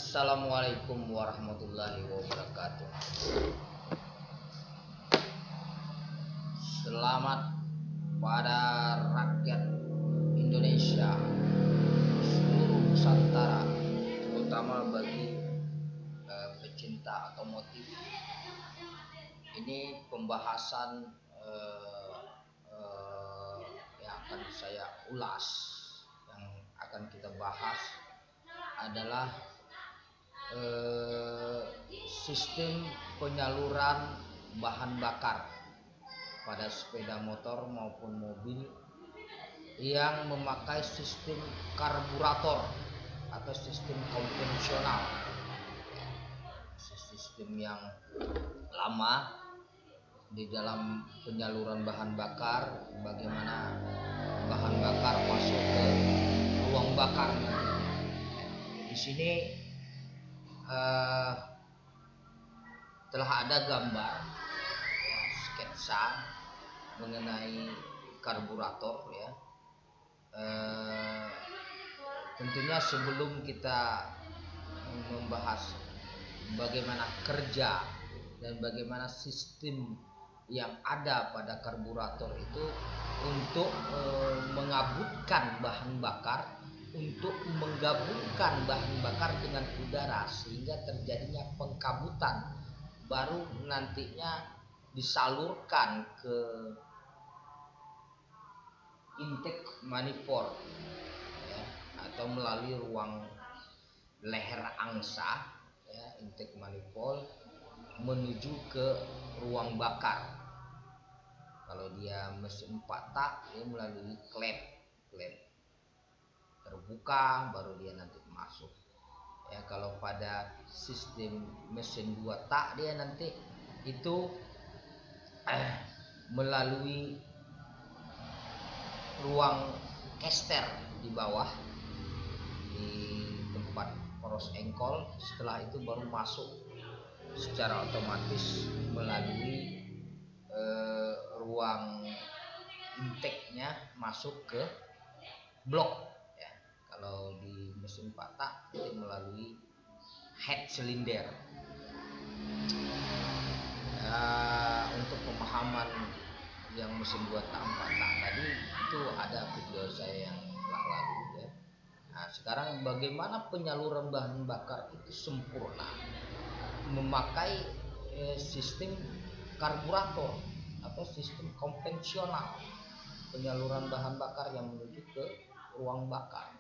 Assalamualaikum warahmatullahi wabarakatuh. Selamat pada rakyat Indonesia, seluruh Nusantara, terutama bagi pecinta otomotif. Ini pembahasan yang akan saya ulas, yang akan kita bahas adalah sistem penyaluran bahan bakar pada sepeda motor maupun mobil yang memakai sistem karburator atau sistem konvensional. Sistem yang lama di dalam penyaluran bahan bakar, bagaimana bahan bakar masuk ke ruang bakar. Di sini telah ada gambar, sketsa mengenai karburator, ya. Tentunya sebelum kita membahas bagaimana kerja dan bagaimana sistem yang ada pada karburator itu untuk mengabutkan bahan bakar, untuk menggabungkan bahan bakar dengan udara sehingga terjadinya pengkabutan, baru nantinya disalurkan ke intake manifold, ya, atau melalui ruang leher angsa, ya, intake manifold menuju ke ruang bakar. Kalau dia mesin 4 tak, dia melalui klep terbuka, baru dia nanti masuk. Ya, kalau pada sistem mesin 2 tak, dia nanti itu melalui ruang kester di bawah, di tempat poros engkol. Setelah itu baru masuk secara otomatis melalui ruang intake-nya masuk ke blok. Kalau di mesin 4 tak itu melalui head cylinder. Untuk pemahaman yang mesin 2 tak 4 tak tadi, itu ada video saya yang telah lalu, ya. Nah, sekarang bagaimana penyaluran bahan bakar itu sempurna memakai sistem karburator atau sistem konvensional, penyaluran bahan bakar yang menuju ke ruang bakar.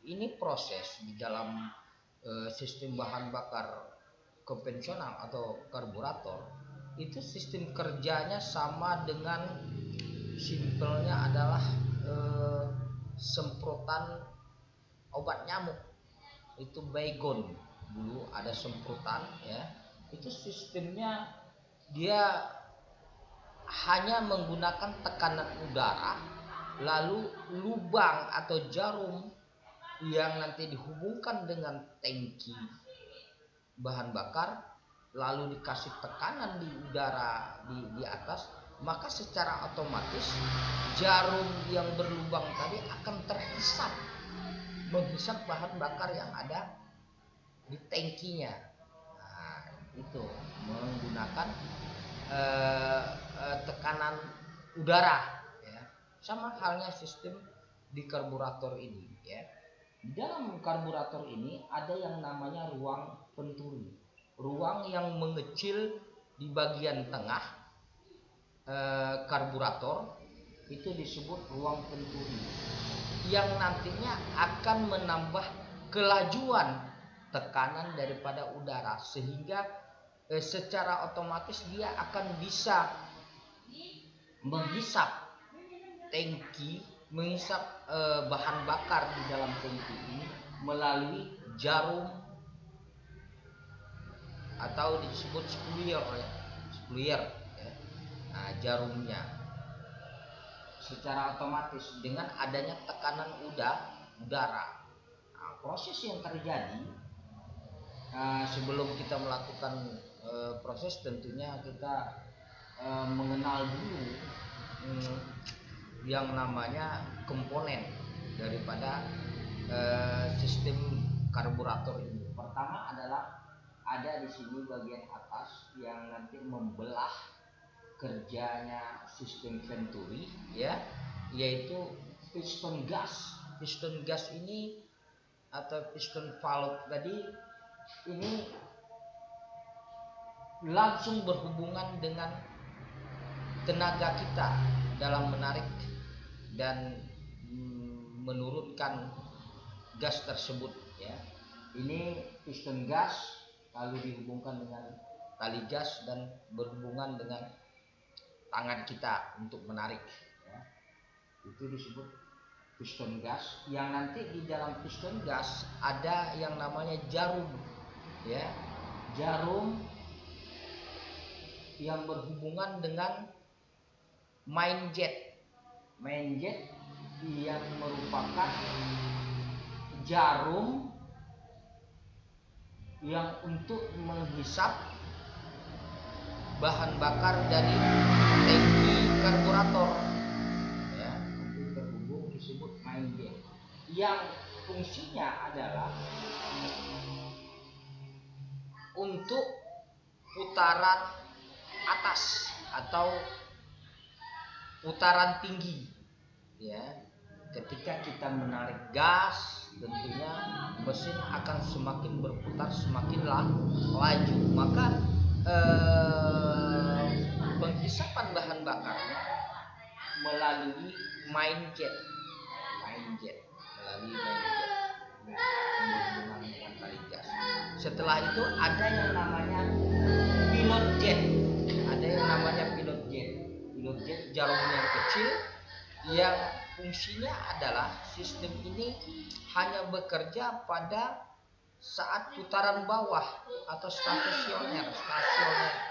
Ini proses di dalam sistem bahan bakar konvensional atau karburator, itu sistem kerjanya sama dengan, simpelnya adalah semprotan obat nyamuk. Itu baygon, dulu ada semprotan, ya. Itu sistemnya dia hanya menggunakan tekanan udara, lalu lubang atau jarum yang nanti dihubungkan dengan tangki bahan bakar, lalu dikasih tekanan di udara di atas, maka secara otomatis jarum yang berlubang tadi akan terhisap, menghisap bahan bakar yang ada di tangkinya. Nah, itu menggunakan tekanan udara. Sama halnya sistem di karburator ini, ya. Di dalam karburator ini ada yang namanya ruang penturi, ruang yang mengecil di bagian tengah karburator, itu disebut ruang penturi, yang nantinya akan menambah kelajuan tekanan daripada udara, sehingga secara otomatis dia akan bisa menghisap tangki, menghisap bahan bakar di dalam tangki ini melalui jarum atau disebut spulier, ya. Nah, jarumnya secara otomatis dengan adanya tekanan udara. Nah, proses yang terjadi sebelum kita melakukan proses, tentunya kita mengenal dulu yang namanya komponen daripada sistem karburator ini. Pertama adalah ada di sini bagian atas yang nanti membelah kerjanya sistem Venturi, ya, yaitu piston gas. Piston gas ini atau piston valve tadi ini langsung berhubungan dengan tenaga kita dalam menarik dan menurunkan gas tersebut, ya. Ini piston gas lalu dihubungkan dengan tali gas dan berhubungan dengan tangan kita untuk menarik, ya. Itu disebut piston gas. Yang nanti di dalam piston gas ada yang namanya jarum, ya, jarum yang berhubungan dengan main jet yang merupakan jarum yang untuk menghisap bahan bakar dari tangki karburator, ya, itu terhubung disebut main jet yang fungsinya adalah untuk putaran atas atau putaran tinggi, ya. Ketika kita menarik gas, tentunya mesin akan semakin berputar, semakin laju, maka penghisapan bahan bakarnya melalui main jet berhubungan dengan tali gas. Setelah itu ada yang namanya pilot jet. Pilot jet jarumnya kecil yang fungsinya adalah sistem ini hanya bekerja pada saat putaran bawah atau stasioner atau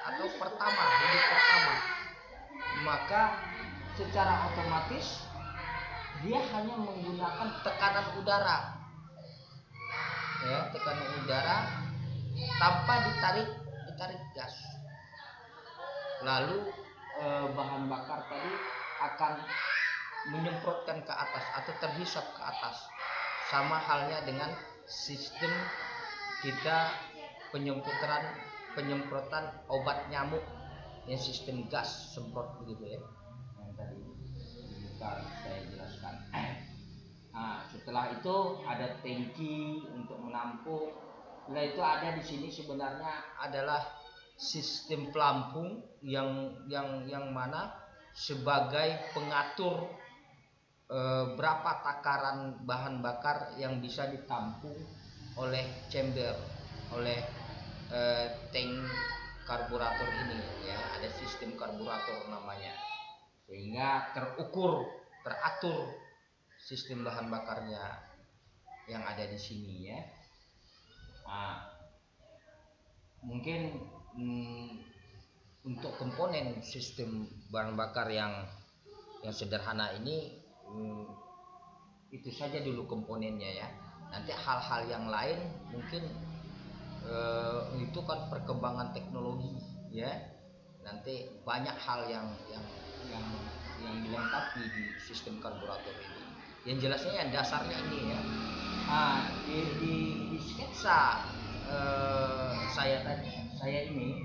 hidup pertama, maka secara otomatis dia hanya menggunakan tekanan udara, ya, tanpa ditarik gas. Lalu bahan bakar tadi akan menyemprotkan ke atas atau terhisap ke atas, sama halnya dengan sistem kita penyemprotan obat nyamuk yang sistem gas semprot begitu, ya, yang tadi saya jelaskan. Nah, setelah itu ada tangki untuk menampung. Setelah itu ada di sini sebenarnya adalah sistem pelampung yang mana sebagai pengatur berapa takaran bahan bakar yang bisa ditampung oleh chamber, oleh tank karburator ini, ya. Ada sistem karburator namanya, sehingga teratur sistem bahan bakarnya yang ada di sini, ya. Nah, mungkin untuk komponen sistem bahan bakar yang sederhana ini itu saja dulu komponennya, ya. Nanti hal-hal yang lain mungkin itu kan perkembangan teknologi, ya. Nanti banyak hal yang dilengkapi di sistem karburator ini. Yang jelasnya yang dasarnya ini, ya. Nah, di sketsa saya ini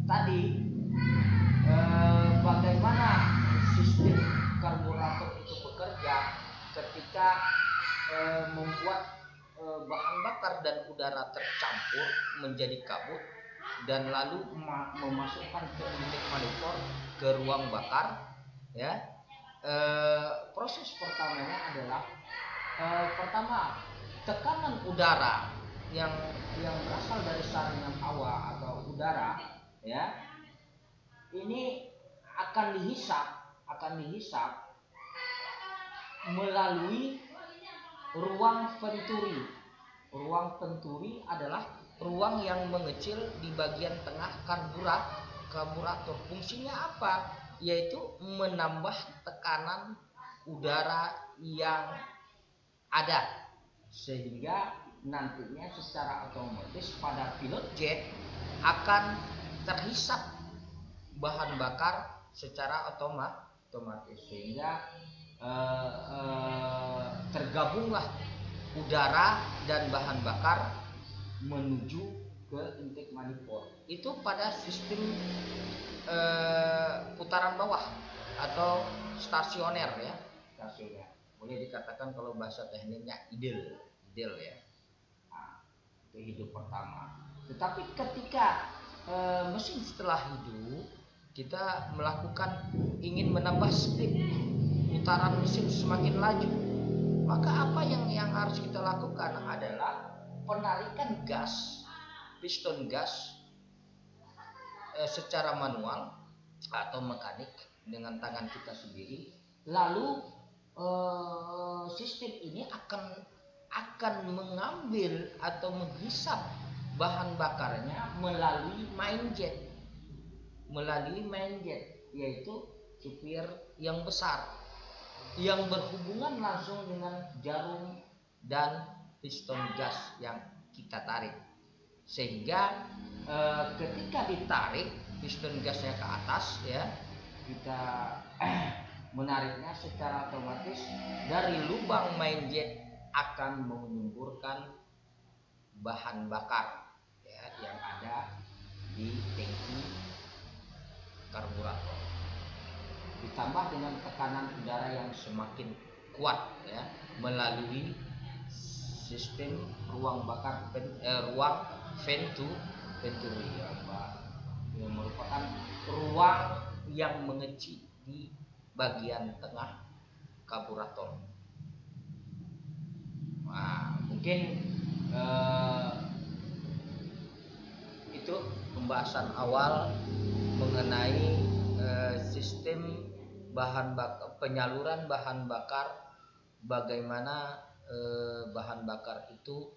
tadi bagaimana sistem karburator itu bekerja ketika membuat bahan bakar dan udara tercampur menjadi kabut dan lalu memasukkan ke intake manifold ke ruang bakar, ya. Proses pertamanya adalah pertama tekanan udara yang berasal dari saringan hawa atau udara, ya, ini akan dihisap melalui ruang venturi. Ruang venturi adalah ruang yang mengecil di bagian tengah karburator. Fungsinya apa? Yaitu menambah tekanan udara yang ada, sehingga nantinya secara otomatis pada pilot jet akan terhisap bahan bakar secara otomatis, sehingga tergabunglah udara dan bahan bakar menuju ke intake manifold. Itu pada sistem putaran bawah atau stasioner ya, stasioner. Boleh dikatakan kalau bahasa tekniknya idle ya. Nah, itu hidup pertama. Tetapi ketika mesin setelah hidup, kita melakukan ingin menambah speed putaran mesin semakin laju, maka apa yang harus kita lakukan adalah penarikan gas, piston gas secara manual atau mekanik dengan tangan kita sendiri. Lalu sistem ini akan mengambil atau menghisap bahan bakarnya melalui main jet, yaitu supir yang besar yang berhubungan langsung dengan jarum dan piston gas yang kita tarik, sehingga ketika ditarik piston gasnya ke atas ya, kita menariknya secara otomatis dari lubang main jet akan menyemburkan bahan bakar ya, yang ada di tangki karburator, ditambah dengan tekanan udara yang semakin kuat ya, melalui sistem ruang bakar ruang venturi ya, yang merupakan ruang yang mengecil di bagian tengah karburator. Nah, mungkin itu pembahasan awal mengenai sistem penyaluran bahan bakar, bagaimana bahan bakar itu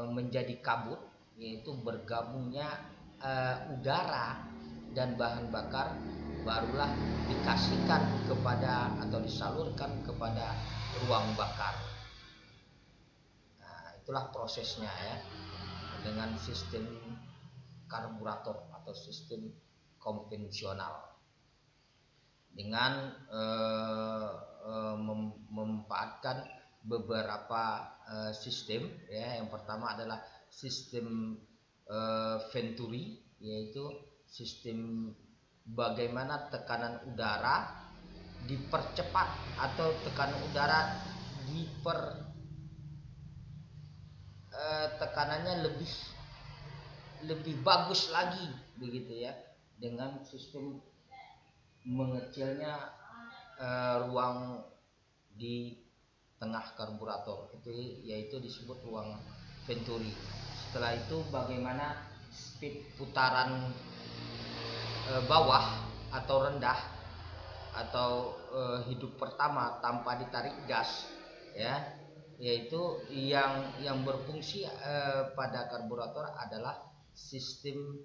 menjadi kabut, yaitu bergabungnya udara dan bahan bakar, barulah dikasihkan kepada atau disalurkan kepada ruang bakar. Nah, itulah prosesnya ya, dengan sistem karburator atau sistem konvensional, dengan memanfaatkan beberapa sistem ya. Yang pertama adalah sistem venturi, yaitu sistem bagaimana tekanan udara dipercepat atau tekanan udara tekanannya lebih bagus lagi begitu ya, dengan sistem mengecilnya ruang di tengah karburator itu, yaitu disebut ruang venturi. Setelah itu bagaimana speed putaran bawah atau rendah atau hidup pertama tanpa ditarik gas ya, yaitu yang berfungsi pada karburator adalah sistem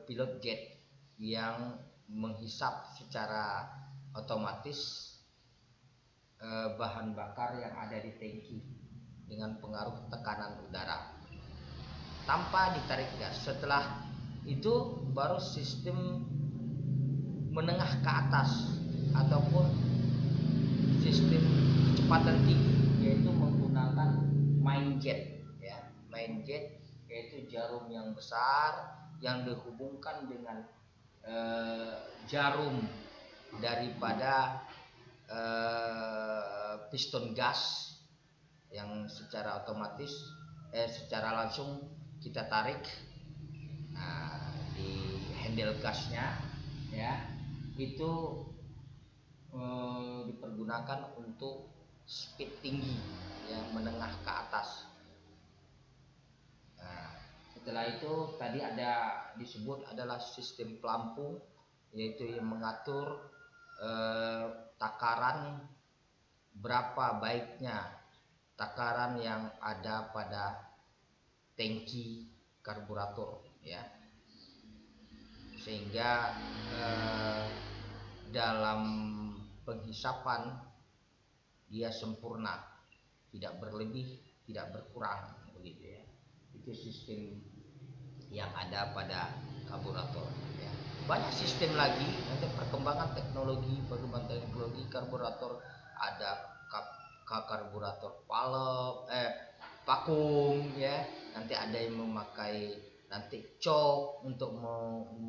pilot jet yang menghisap secara otomatis bahan bakar yang ada di tangki dengan pengaruh tekanan udara tanpa ditarik gas. Setelah itu baru sistem menengah ke atas ataupun sistem kecepatan tinggi, yaitu menggunakan main jet ya. Main jet yaitu jarum yang besar yang dihubungkan dengan jarum daripada piston gas yang secara otomatis secara langsung kita tarik di handle gasnya ya, itu dipergunakan untuk speed tinggi yang menengah ke atas. Nah, setelah itu tadi ada disebut adalah sistem pelampung, yaitu yang mengatur takaran, berapa baiknya takaran yang ada pada tangki karburator ya, sehingga dalam penghisapan dia sempurna, tidak berlebih, tidak berkurang begitu ya. Itu sistem yang ada pada karburator ya. banyak sistem lagi nanti perkembangan teknologi karburator, ada karburator vakum ya, nanti ada yang memakai nanti cok untuk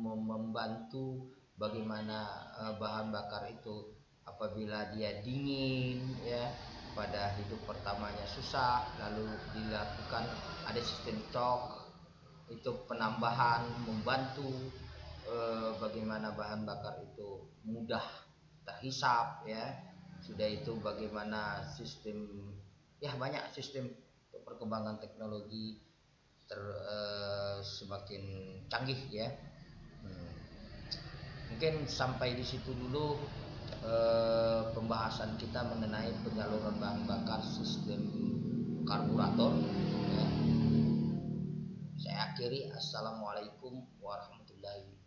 membantu bagaimana bahan bakar itu apabila dia dingin ya, pada hidup pertamanya susah, lalu dilakukan ada sistem cok itu penambahan membantu bagaimana bahan bakar itu mudah terhisap ya. Sudah itu bagaimana sistem, ya banyak sistem perkembangan teknologi semakin canggih ya. Mungkin sampai di situ dulu pembahasan kita mengenai penyaluran bahan bakar sistem karburator ya. Saya akhiri, assalamualaikum warahmatullahi wabarakatuh.